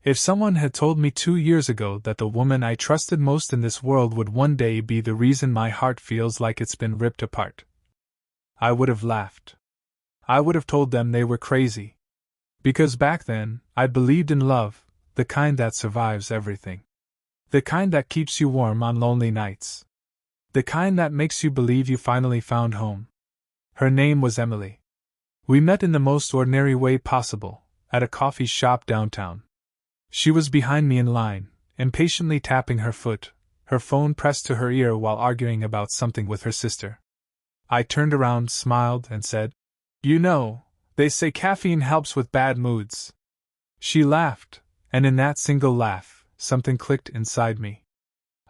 If someone had told me 2 years ago that the woman I trusted most in this world would one day be the reason my heart feels like it's been ripped apart, I would have laughed. I would have told them they were crazy. Because back then, I believed in love, the kind that survives everything. The kind that keeps you warm on lonely nights. The kind that makes you believe you finally found home. Her name was Emily. We met in the most ordinary way possible, at a coffee shop downtown. She was behind me in line, impatiently tapping her foot, her phone pressed to her ear while arguing about something with her sister. I turned around, smiled, and said, "You know, they say caffeine helps with bad moods." She laughed, and in that single laugh, something clicked inside me.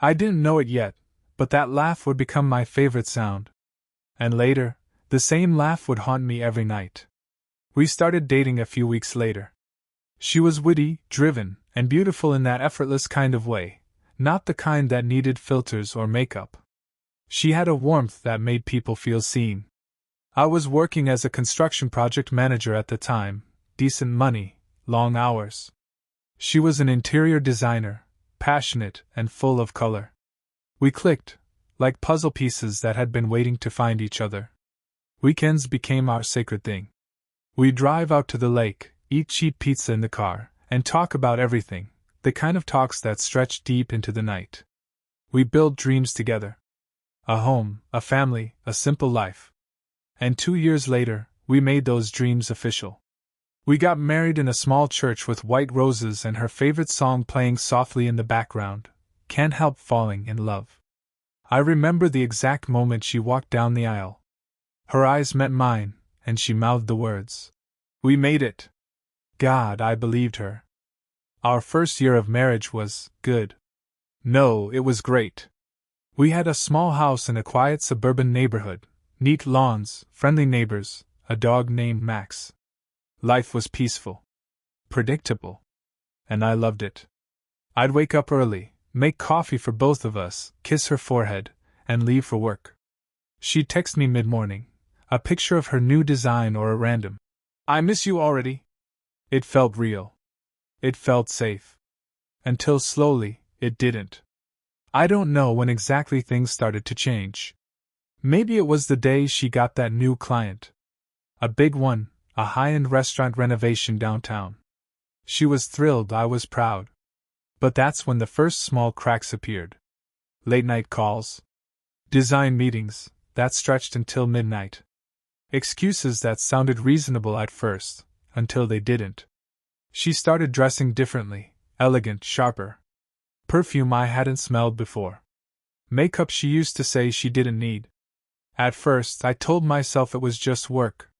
I didn't know it yet, but that laugh would become my favorite sound. And later, the same laugh would haunt me every night. We started dating a few weeks later. She was witty, driven, and beautiful in that effortless kind of way, not the kind that needed filters or makeup. She had a warmth that made people feel seen. I was working as a construction project manager at the time, decent money, long hours. She was an interior designer, passionate and full of color. We clicked, like puzzle pieces that had been waiting to find each other. Weekends became our sacred thing. We'd drive out to the lake, eat cheap pizza in the car, and talk about everything, the kind of talks that stretched deep into the night. We built dreams together. A home, a family, a simple life. And 2 years later, we made those dreams official. We got married in a small church with white roses and her favorite song playing softly in the background, "Can't Help Falling in Love." I remember the exact moment she walked down the aisle. Her eyes met mine, and she mouthed the words, "We made it." God, I believed her. Our first year of marriage was good. No, it was great. We had a small house in a quiet suburban neighborhood, neat lawns, friendly neighbors, a dog named Max. Life was peaceful, predictable, and I loved it. I'd wake up early, make coffee for both of us, kiss her forehead, and leave for work. She'd text me mid-morning, a picture of her new design or a random, "I miss you already." It felt real. It felt safe. Until slowly, it didn't. I don't know when exactly things started to change. Maybe it was the day she got that new client. A big one, a high-end restaurant renovation downtown. She was thrilled, I was proud. But that's when the first small cracks appeared. Late-night calls. Design meetings, that stretched until midnight. Excuses that sounded reasonable at first, until they didn't. She started dressing differently, elegant, sharper. Perfume I hadn't smelled before. Makeup she used to say she didn't need. At first, I told myself it was just work.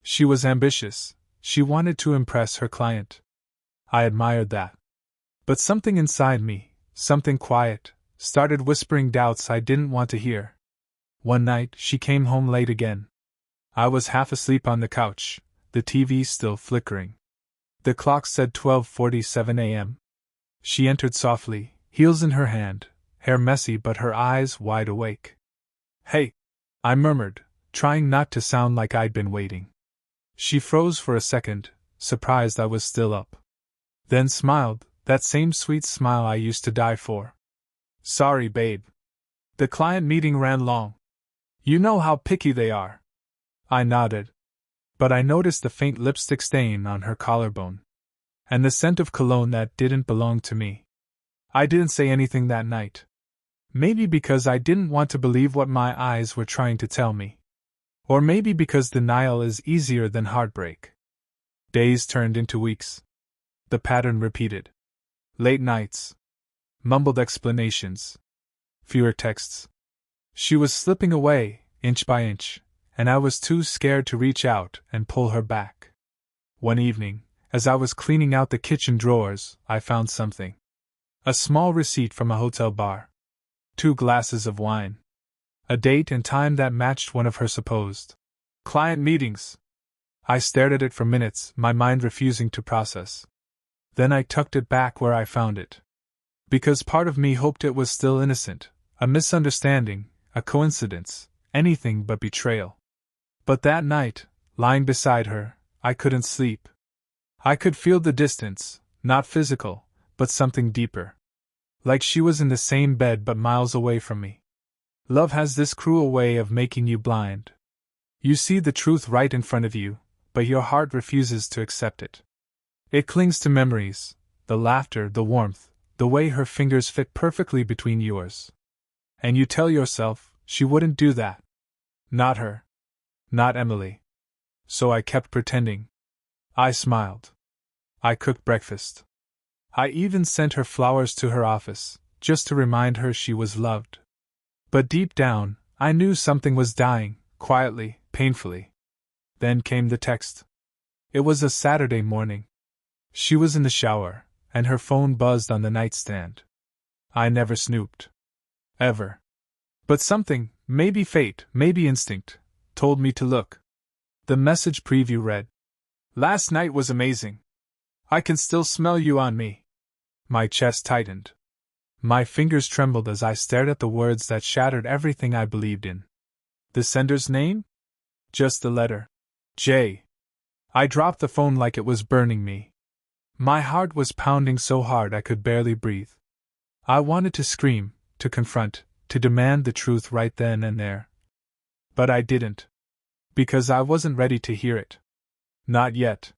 She was ambitious. She wanted to impress her client. I admired that. But something inside me, something quiet, started whispering doubts I didn't want to hear. One night, she came home late again. I was half asleep on the couch, the TV still flickering. The clock said 12:47 a.m. She entered softly, heels in her hand, hair messy but her eyes wide awake. "Hey," I murmured, trying not to sound like I'd been waiting. She froze for a second, surprised I was still up. Then smiled, that same sweet smile I used to die for. "Sorry, babe. The client meeting ran long. You know how picky they are." I nodded. But I noticed the faint lipstick stain on her collarbone. And the scent of cologne that didn't belong to me. I didn't say anything that night. Maybe because I didn't want to believe what my eyes were trying to tell me. Or maybe because denial is easier than heartbreak. Days turned into weeks. The pattern repeated. Late nights. Mumbled explanations. Fewer texts. She was slipping away, inch by inch, and I was too scared to reach out and pull her back. One evening, as I was cleaning out the kitchen drawers, I found something. A small receipt from a hotel bar. 2 glasses of wine. A date and time that matched one of her supposed client meetings. I stared at it for minutes, my mind refusing to process. Then I tucked it back where I found it. Because part of me hoped it was still innocent, a misunderstanding, a coincidence, anything but betrayal. But that night, lying beside her, I couldn't sleep. I could feel the distance, Not physical, but something deeper. Like she was in the same bed but miles away from me. Love has this cruel way of making you blind. You see the truth right in front of you, but your heart refuses to accept it. It clings to memories, the laughter, the warmth, the way her fingers fit perfectly between yours. And you tell yourself, she wouldn't do that. Not her. Not Emily. So I kept pretending. I smiled. I cooked breakfast. I even sent her flowers to her office, just to remind her she was loved. But deep down, I knew something was dying, quietly, painfully. Then came the text. It was a Saturday morning. She was in the shower, and her phone buzzed on the nightstand. I never snooped. Ever. But something, maybe fate, maybe instinct, told me to look. The message preview read, "Last night was amazing. I can still smell you on me." My chest tightened. My fingers trembled as I stared at the words that shattered everything I believed in. The sender's name? Just the letter. J. I dropped the phone like it was burning me. My heart was pounding so hard I could barely breathe. I wanted to scream, to confront, to demand the truth right then and there. But I didn't. Because I wasn't ready to hear it. Not yet.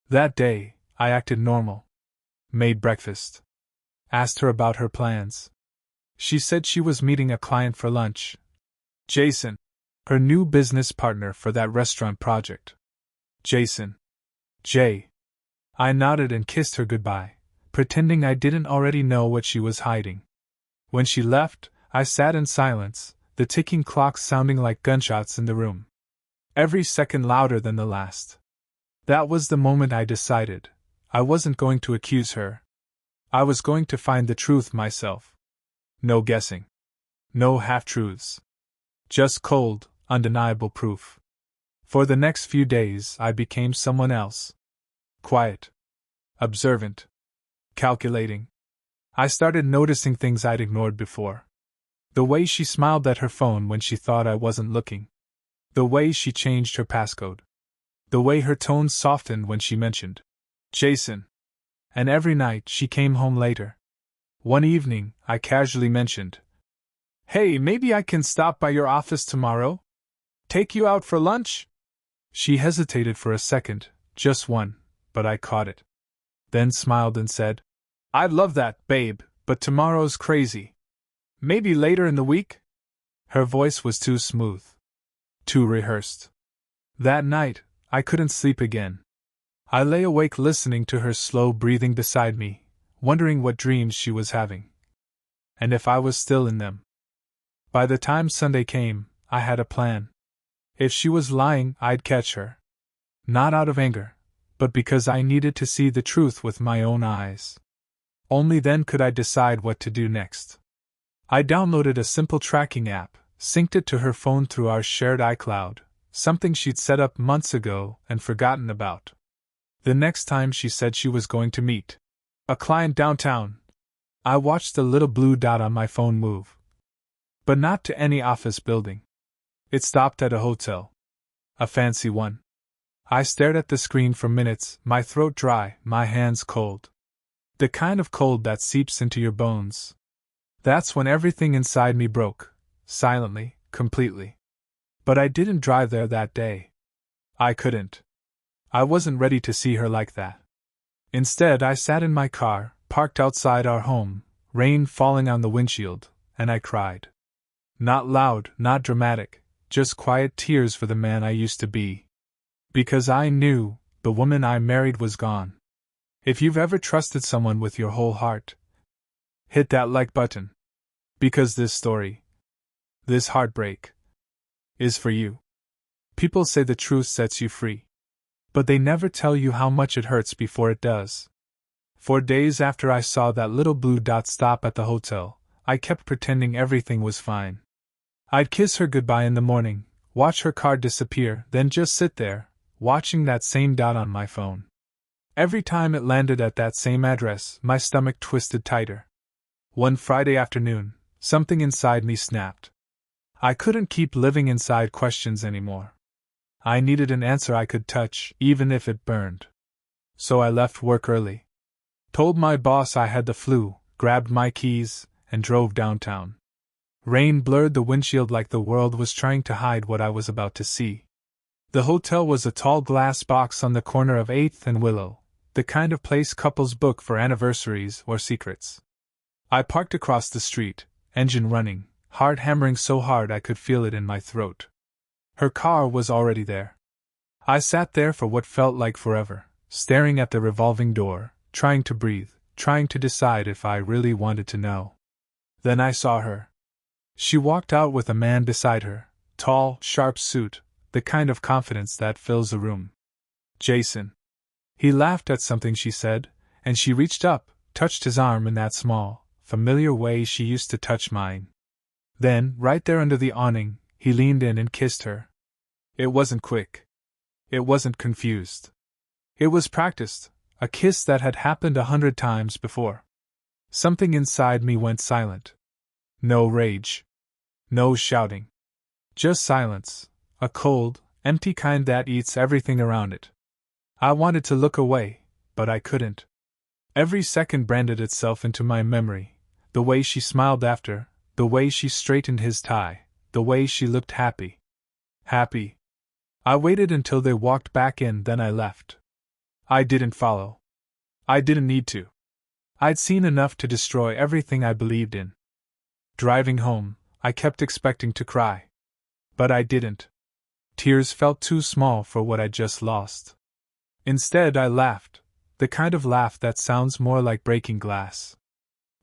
That day, I acted normal. Made breakfast. Asked her about her plans. She said she was meeting a client for lunch. Jason. Her new business partner for that restaurant project. Jason. Jay. I nodded and kissed her goodbye, pretending I didn't already know what she was hiding. When she left, I sat in silence, the ticking clocks sounding like gunshots in the room. Every second louder than the last. That was the moment I decided. I wasn't going to accuse her. I was going to find the truth myself. No guessing. No half-truths. Just cold, undeniable proof. For the next few days, I became someone else. Quiet. Observant. Calculating. I started noticing things I'd ignored before. The way she smiled at her phone when she thought I wasn't looking. The way she changed her passcode. The way her tone softened when she mentioned Jason. And every night she came home later. One evening, I casually mentioned, "Hey, maybe I can stop by your office tomorrow? Take you out for lunch?" She hesitated for a second, just one, but I caught it. Then smiled and said, "I'd love that, babe, but tomorrow's crazy. Maybe later in the week?" Her voice was too smooth. Too rehearsed. That night, I couldn't sleep again. I lay awake listening to her slow breathing beside me, wondering what dreams she was having. And if I was still in them. By the time Sunday came, I had a plan. If she was lying, I'd catch her. Not out of anger, but because I needed to see the truth with my own eyes. Only then could I decide what to do next. I downloaded a simple tracking app, synced it to her phone through our shared iCloud, something she'd set up months ago and forgotten about. The next time she said she was going to meet a client downtown, I watched the little blue dot on my phone move. But not to any office building. It stopped at a hotel. A fancy one. I stared at the screen for minutes, my throat dry, my hands cold. The kind of cold that seeps into your bones. That's when everything inside me broke, silently, completely. But I didn't drive there that day. I couldn't. I wasn't ready to see her like that. Instead, I sat in my car, parked outside our home, rain falling on the windshield, and I cried. Not loud, not dramatic, just quiet tears for the man I used to be. Because I knew the woman I married was gone. If you've ever trusted someone with your whole heart, hit that like button. Because this story, this heartbreak, is for you. People say the truth sets you free. But they never tell you how much it hurts before it does. For days after I saw that little blue dot stop at the hotel, I kept pretending everything was fine. I'd kiss her goodbye in the morning, watch her car disappear, then just sit there, watching that same dot on my phone. Every time it landed at that same address, my stomach twisted tighter. One Friday afternoon, something inside me snapped. I couldn't keep living inside questions anymore. I needed an answer I could touch, even if it burned. So I left work early. Told my boss I had the flu, grabbed my keys, and drove downtown. Rain blurred the windshield like the world was trying to hide what I was about to see. The hotel was a tall glass box on the corner of 8th and Willow, the kind of place couples book for anniversaries or secrets. I parked across the street, engine running, heart hammering so hard I could feel it in my throat. Her car was already there. I sat there for what felt like forever, staring at the revolving door, trying to breathe, trying to decide if I really wanted to know. Then I saw her. She walked out with a man beside her, tall, sharp suit, the kind of confidence that fills a room. Jason. He laughed at something she said, and she reached up, touched his arm in that small, familiar way she used to touch mine. Then, right there under the awning, he leaned in and kissed her. It wasn't quick. It wasn't confused. It was practiced, a kiss that had happened 100 times before. Something inside me went silent. No rage. No shouting. Just silence, a cold, empty kind that eats everything around it. I wanted to look away, but I couldn't. Every second branded itself into my memory, the way she smiled after, the way she straightened his tie, the way she looked happy. Happy. I waited until they walked back in, then I left. I didn't follow. I didn't need to. I'd seen enough to destroy everything I believed in. Driving home, I kept expecting to cry. But I didn't. Tears felt too small for what I'd just lost. Instead, I laughed, the kind of laugh that sounds more like breaking glass.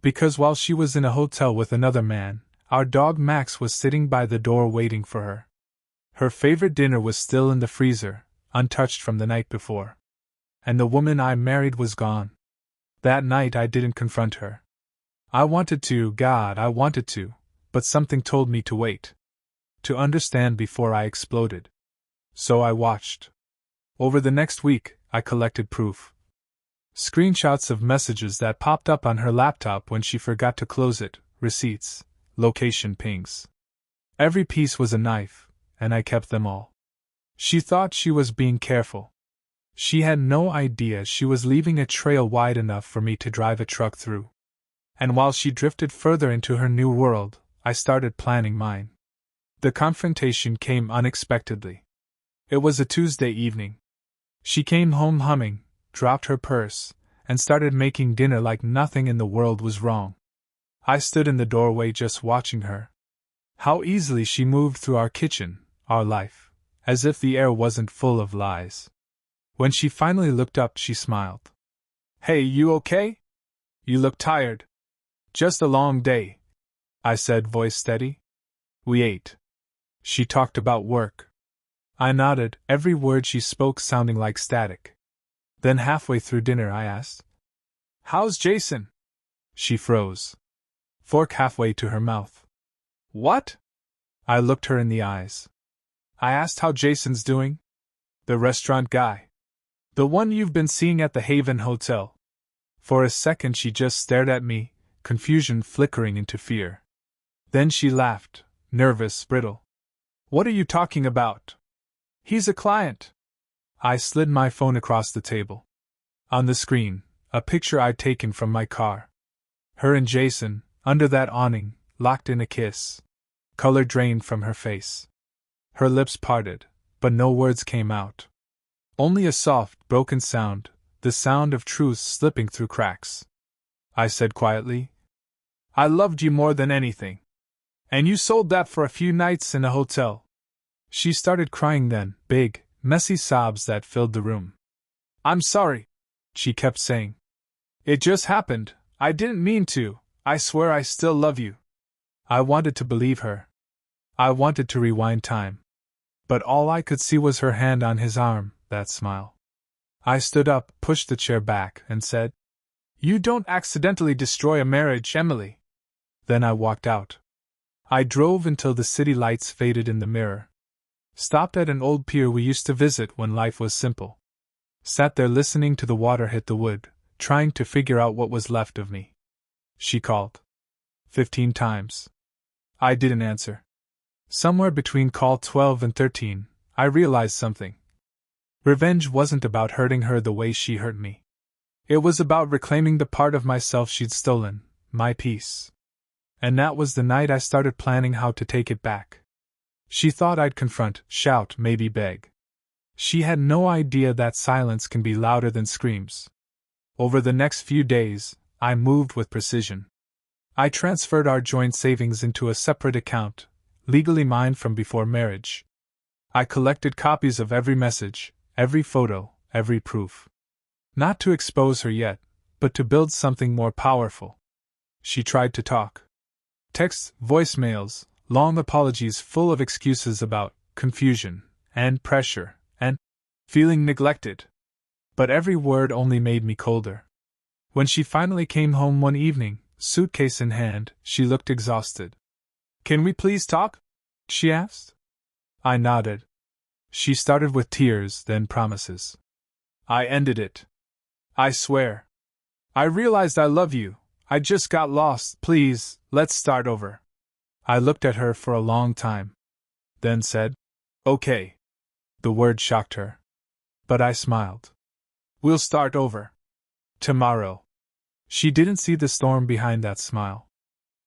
Because while she was in a hotel with another man, our dog Max was sitting by the door waiting for her. Her favorite dinner was still in the freezer, untouched from the night before. And the woman I married was gone. That night I didn't confront her. I wanted to, God, I wanted to, but something told me to wait. To understand before I exploded. So I watched. Over the next week, I collected proof. Screenshots of messages that popped up on her laptop when she forgot to close it, receipts, location pings. Every piece was a knife, and I kept them all. She thought she was being careful. She had no idea she was leaving a trail wide enough for me to drive a truck through. And while she drifted further into her new world, I started planning mine. The confrontation came unexpectedly. It was a Tuesday evening. She came home humming, dropped her purse, and started making dinner like nothing in the world was wrong. I stood in the doorway just watching her. How easily she moved through our kitchen, our life, as if the air wasn't full of lies. When she finally looked up, she smiled. "Hey, you okay? You look tired." "Just a long day," I said, voice steady. We ate. She talked about work. I nodded, every word she spoke sounding like static. Then halfway through dinner I asked, "How's Jason?" She froze. Fork halfway to her mouth. "What?" I looked her in the eyes. I asked how Jason's doing. "The restaurant guy. The one you've been seeing at the Haven Hotel." For a second she just stared at me, confusion flickering into fear. Then she laughed, nervous, brittle. "What are you talking about? He's a client." I slid my phone across the table. On the screen, a picture I'd taken from my car. Her and Jason, under that awning, locked in a kiss. Color drained from her face. Her lips parted, but no words came out. Only a soft, broken sound, the sound of truth slipping through cracks. I said quietly, "I loved you more than anything. And you sold that for a few nights in a hotel." She started crying then, big, messy sobs that filled the room. "I'm sorry," she kept saying. "It just happened, I didn't mean to, I swear I still love you." I wanted to believe her. I wanted to rewind time. But all I could see was her hand on his arm, that smile. I stood up, pushed the chair back, and said, "You don't accidentally destroy a marriage, Emily." Then I walked out. I drove until the city lights faded in the mirror. Stopped at an old pier we used to visit when life was simple. Sat there listening to the water hit the wood, trying to figure out what was left of me. She called. 15 times. I didn't answer. Somewhere between call 12 and 13, I realized something. Revenge wasn't about hurting her the way she hurt me. It was about reclaiming the part of myself she'd stolen, my peace. And that was the night I started planning how to take it back. She thought I'd confront, shout, maybe beg. She had no idea that silence can be louder than screams. Over the next few days, I moved with precision. I transferred our joint savings into a separate account, legally mine from before marriage. I collected copies of every message, every photo, every proof. Not to expose her yet, but to build something more powerful. She tried to talk. Texts, voicemails, long apologies full of excuses about confusion and pressure and feeling neglected. But every word only made me colder. When she finally came home one evening, suitcase in hand, she looked exhausted. "Can we please talk?" she asked. I nodded. She started with tears, then promises. I ended it. "I swear. I realized I love you. I just got lost. Please, let's start over." I looked at her for a long time. Then said, "Okay." The word shocked her. But I smiled. "We'll start over. Tomorrow." She didn't see the storm behind that smile.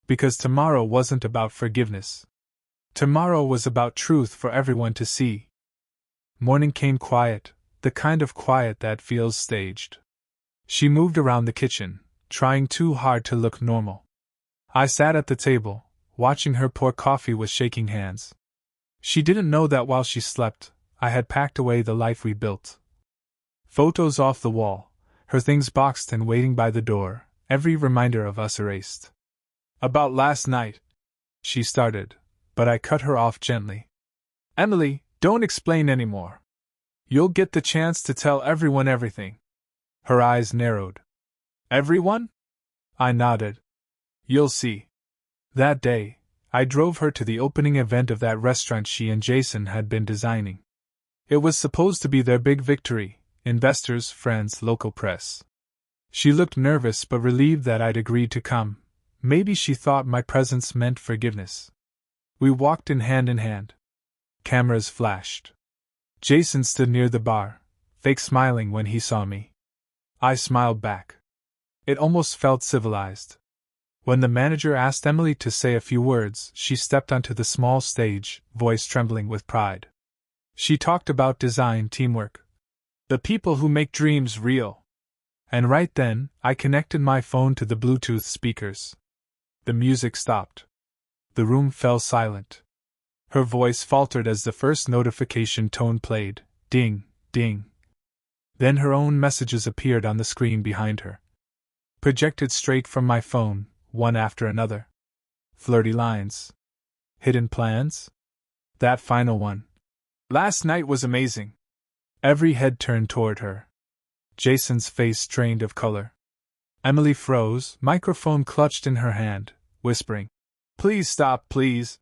Because tomorrow wasn't about forgiveness. Tomorrow was about truth for everyone to see. Morning came quiet, the kind of quiet that feels staged. She moved around the kitchen, trying too hard to look normal. I sat at the table, watching her pour coffee with shaking hands. She didn't know that while she slept, I had packed away the life we built. Photos off the wall, her things boxed and waiting by the door, every reminder of us erased. "About last night," she started, but I cut her off gently. "Emily, don't explain anymore. You'll get the chance to tell everyone everything." Her eyes narrowed. "Everyone?" I nodded. "You'll see." That day, I drove her to the opening event of that restaurant she and Jason had been designing. It was supposed to be their big victory, investors, friends, local press. She looked nervous but relieved that I'd agreed to come. Maybe she thought my presence meant forgiveness. We walked in hand. Cameras flashed. Jason stood near the bar, fake smiling when he saw me. I smiled back. It almost felt civilized. When the manager asked Emily to say a few words, she stepped onto the small stage, voice trembling with pride. She talked about design, teamwork, the people who make dreams real. And right then, I connected my phone to the Bluetooth speakers. The music stopped. The room fell silent. Her voice faltered as the first notification tone played, ding, ding. Then her own messages appeared on the screen behind her. Projected straight from my phone, one after another. Flirty lines. Hidden plans? That final one. "Last night was amazing." Every head turned toward her. Jason's face strained of color. Emily froze, microphone clutched in her hand, whispering, "Please stop, please."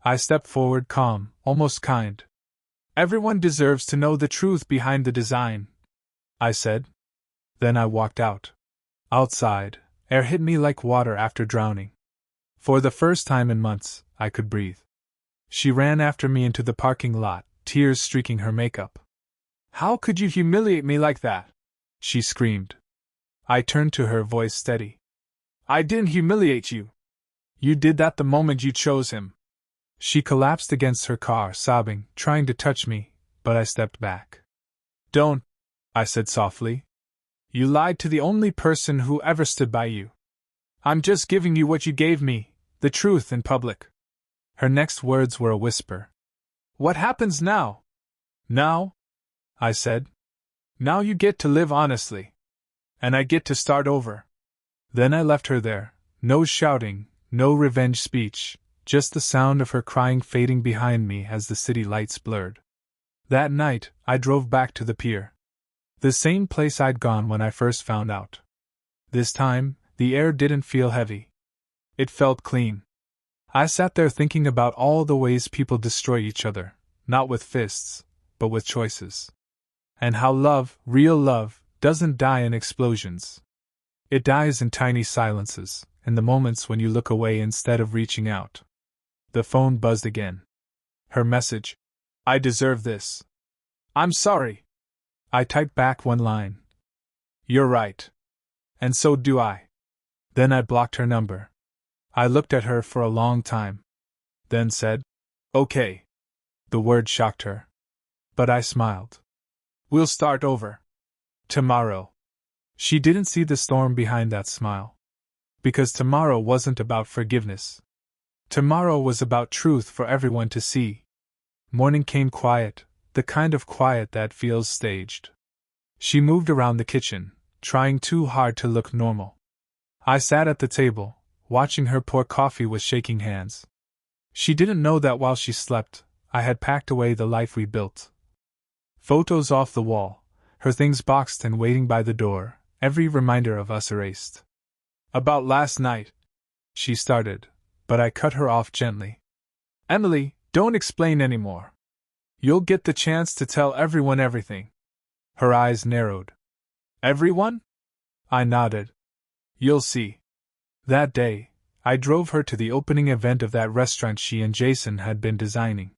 I stepped forward, calm, almost kind. "Everyone deserves to know the truth behind the design," I said. Then I walked out. Outside, air hit me like water after drowning. For the first time in months, I could breathe. She ran after me into the parking lot, tears streaking her makeup. "How could you humiliate me like that?" she screamed. I turned to her, voice steady. "I didn't humiliate you. You did that the moment you chose him." She collapsed against her car, sobbing, trying to touch me, but I stepped back. "Don't," I said softly. "You lied to the only person who ever stood by you. I'm just giving you what you gave me, the truth in public." Her next words were a whisper. "What happens now?" "Now?" I said. "Now you get to live honestly. And I get to start over." Then I left her there, no shouting, no revenge speech, just the sound of her crying fading behind me as the city lights blurred. That night, I drove back to the pier. The same place I'd gone when I first found out. This time, the air didn't feel heavy. It felt clean. I sat there thinking about all the ways people destroy each other, not with fists, but with choices. And how love, real love, doesn't die in explosions. It dies in tiny silences, in the moments when you look away instead of reaching out. The phone buzzed again. Her message. "I deserve this. I'm sorry." I typed back one line. You're right. And so do I. Then I blocked her number. I looked at her for a long time. Then said, "Okay." The word shocked her. But I smiled. "We'll start over. Tomorrow." She didn't see the storm behind that smile. Because tomorrow wasn't about forgiveness. Tomorrow was about truth for everyone to see. Morning came quiet, the kind of quiet that feels staged. She moved around the kitchen, trying too hard to look normal. I sat at the table, watching her pour coffee with shaking hands. She didn't know that while she slept, I had packed away the life we built. Photos off the wall, her things boxed and waiting by the door, every reminder of us erased. "About last night," she started, but I cut her off gently. "Emily, don't explain anymore. You'll get the chance to tell everyone everything." Her eyes narrowed. "Everyone?" I nodded. "You'll see." That day, I drove her to the opening event of that restaurant she and Jason had been designing.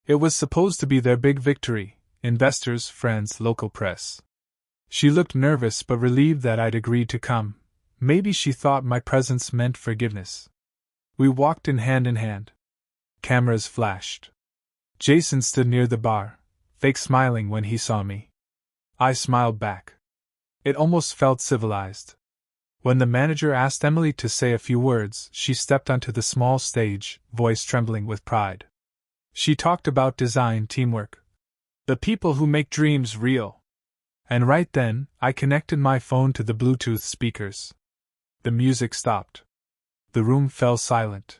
It was supposed to be their big victory: investors, friends, local press. She looked nervous but relieved that I'd agreed to come. Maybe she thought my presence meant forgiveness. We walked in hand. Cameras flashed. Jason stood near the bar, fake smiling when he saw me. I smiled back. It almost felt civilized. When the manager asked Emily to say a few words, she stepped onto the small stage, voice trembling with pride. She talked about design, teamwork, the people who make dreams real. And right then, I connected my phone to the Bluetooth speakers. The music stopped. The room fell silent.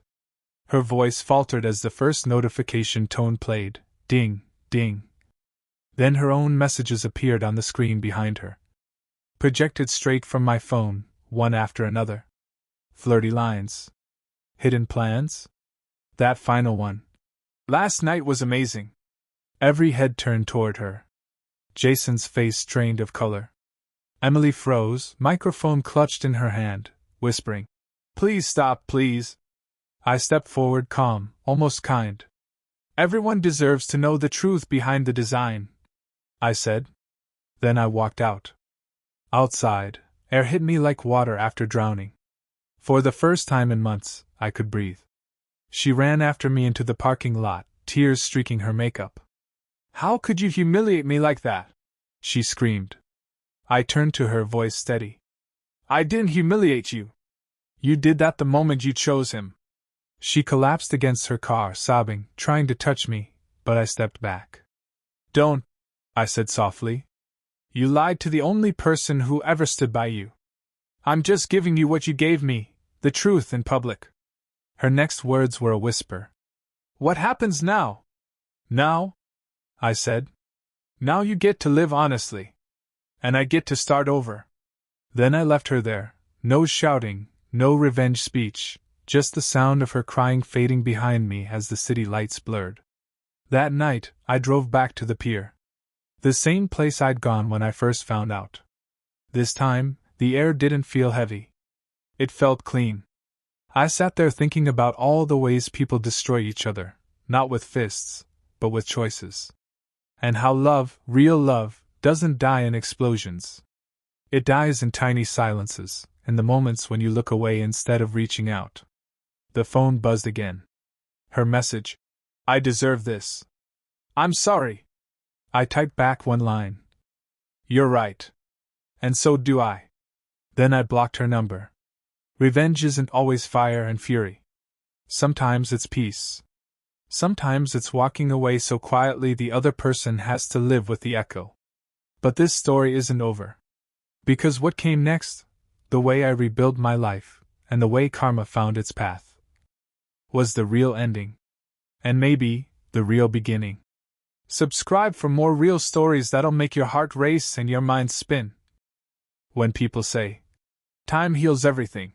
Her voice faltered as the first notification tone played, ding, ding. Then her own messages appeared on the screen behind her. Projected straight from my phone, one after another. Flirty lines. Hidden plans? That final one. "Last night was amazing." Every head turned toward her. Jason's face strained of color. Emily froze, microphone clutched in her hand, whispering, "Please stop, please." I stepped forward, calm, almost kind. "Everyone deserves to know the truth behind the design," I said. Then I walked out. Outside, air hit me like water after drowning. For the first time in months, I could breathe. She ran after me into the parking lot, tears streaking her makeup. "How could you humiliate me like that?" she screamed. I turned to her, voice steady. "I didn't humiliate you. You did that the moment you chose him." She collapsed against her car, sobbing, trying to touch me, but I stepped back. "Don't," I said softly. "You lied to the only person who ever stood by you. I'm just giving you what you gave me, the truth in public." Her next words were a whisper. "What happens now?" "Now?" I said. "Now you get to live honestly. And I get to start over." Then I left her there, no shouting, no revenge speech, just the sound of her crying fading behind me as the city lights blurred. That night, I drove back to the pier. The same place I'd gone when I first found out. This time, the air didn't feel heavy. It felt clean. I sat there thinking about all the ways people destroy each other, not with fists, but with choices. And how love, real love, doesn't die in explosions. It dies in tiny silences, in the moments when you look away instead of reaching out. The phone buzzed again. Her message: "I deserve this. I'm sorry." I typed back one line. "You're right. And so do I." Then I blocked her number. Revenge isn't always fire and fury. Sometimes it's peace. Sometimes it's walking away so quietly the other person has to live with the echo. But this story isn't over. Because what came next, the way I rebuilt my life, and the way karma found its path, was the real ending. And maybe, the real beginning. Subscribe for more real stories that'll make your heart race and your mind spin. When people say, "Time heals everything,"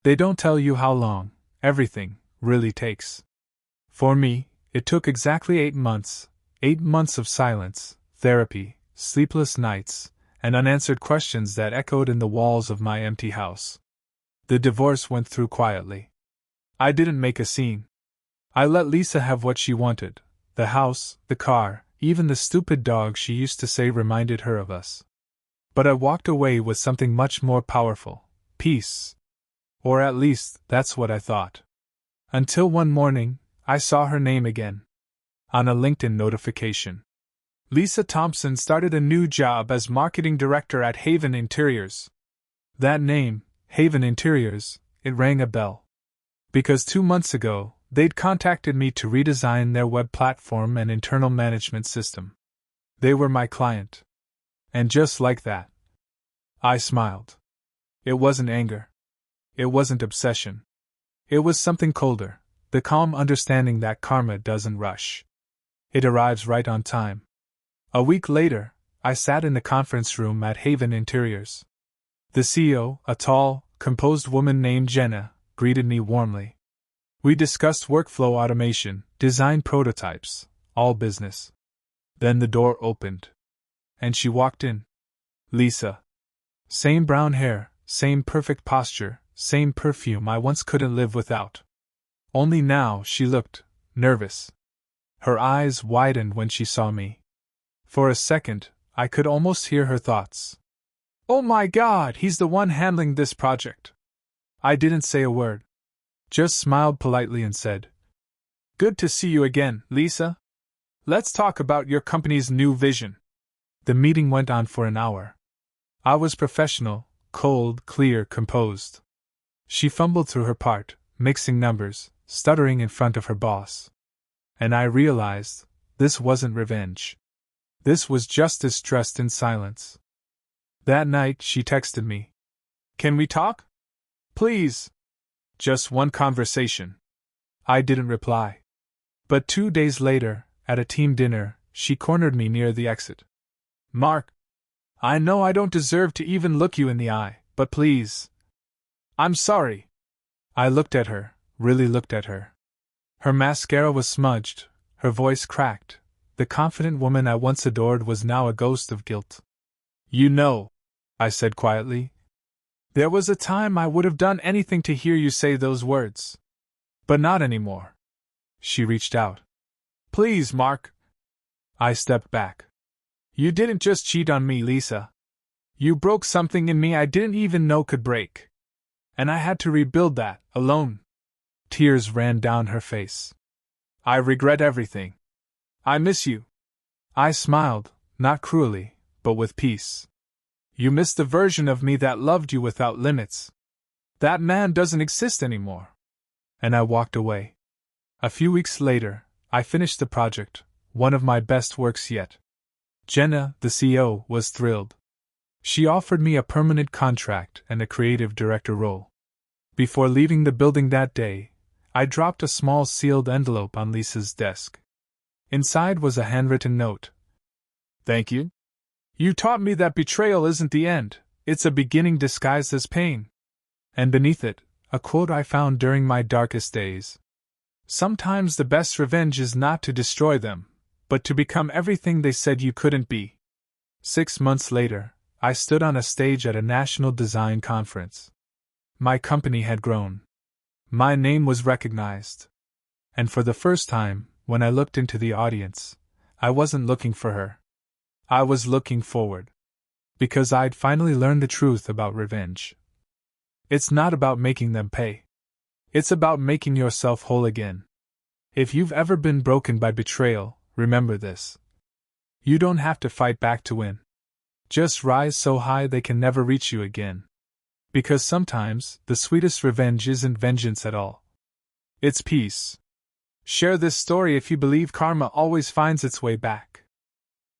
they don't tell you how long everything really takes. For me, it took exactly 8 months, 8 months of silence, therapy, sleepless nights, and unanswered questions that echoed in the walls of my empty house. The divorce went through quietly. I didn't make a scene. I let Lisa have what she wanted: the house, the car, even the stupid dog she used to say reminded her of us. But I walked away with something much more powerful: peace. Or at least, that's what I thought. Until one morning, I saw her name again. On a LinkedIn notification. Lisa Thompson started a new job as marketing director at Haven Interiors. That name, Haven Interiors, it rang a bell. Because 2 months ago, they'd contacted me to redesign their web platform and internal management system. They were my client. And just like that, I smiled. It wasn't anger. It wasn't obsession. It was something colder, the calm understanding that karma doesn't rush. It arrives right on time. A week later, I sat in the conference room at Haven Interiors. The CEO, a tall, composed woman named Jenna, greeted me warmly. We discussed workflow automation, design prototypes, all business. Then the door opened. And she walked in. Lisa. Same brown hair, same perfect posture, same perfume I once couldn't live without. Only now she looked nervous. Her eyes widened when she saw me. For a second, I could almost hear her thoughts. Oh my God, he's the one handling this project. I didn't say a word. Just smiled politely and said, Good to see you again, Lisa. Let's talk about your company's new vision. The meeting went on for an hour. I was professional, cold, clear, composed. She fumbled through her part, mixing numbers, stuttering in front of her boss. And I realized, this wasn't revenge. This was justice dressed in silence. That night she texted me. Can we talk? Please. Just one conversation. I didn't reply. But 2 days later, at a team dinner, she cornered me near the exit. Mark, I know I don't deserve to even look you in the eye, but please. I'm sorry. I looked at her, really looked at her. Her mascara was smudged, her voice cracked. The confident woman I once adored was now a ghost of guilt. You know, I said quietly, there was a time I would have done anything to hear you say those words. But not anymore. She reached out. Please, Mark. I stepped back. You didn't just cheat on me, Lisa. You broke something in me I didn't even know could break. And I had to rebuild that, alone. Tears ran down her face. I regret everything. I miss you. I smiled, not cruelly, but with peace. You missed the version of me that loved you without limits. That man doesn't exist anymore. And I walked away. A few weeks later, I finished the project, one of my best works yet. Jenna, the CEO, was thrilled. She offered me a permanent contract and a creative director role. Before leaving the building that day, I dropped a small sealed envelope on Lisa's desk. Inside was a handwritten note. Thank you. You taught me that betrayal isn't the end, it's a beginning disguised as pain. And beneath it, a quote I found during my darkest days. Sometimes the best revenge is not to destroy them, but to become everything they said you couldn't be. 6 months later, I stood on a stage at a national design conference. My company had grown. My name was recognized. And for the first time, when I looked into the audience, I wasn't looking for her. I was looking forward. Because I'd finally learned the truth about revenge. It's not about making them pay. It's about making yourself whole again. If you've ever been broken by betrayal, remember this. You don't have to fight back to win. Just rise so high they can never reach you again. Because sometimes, the sweetest revenge isn't vengeance at all. It's peace. Share this story if you believe karma always finds its way back.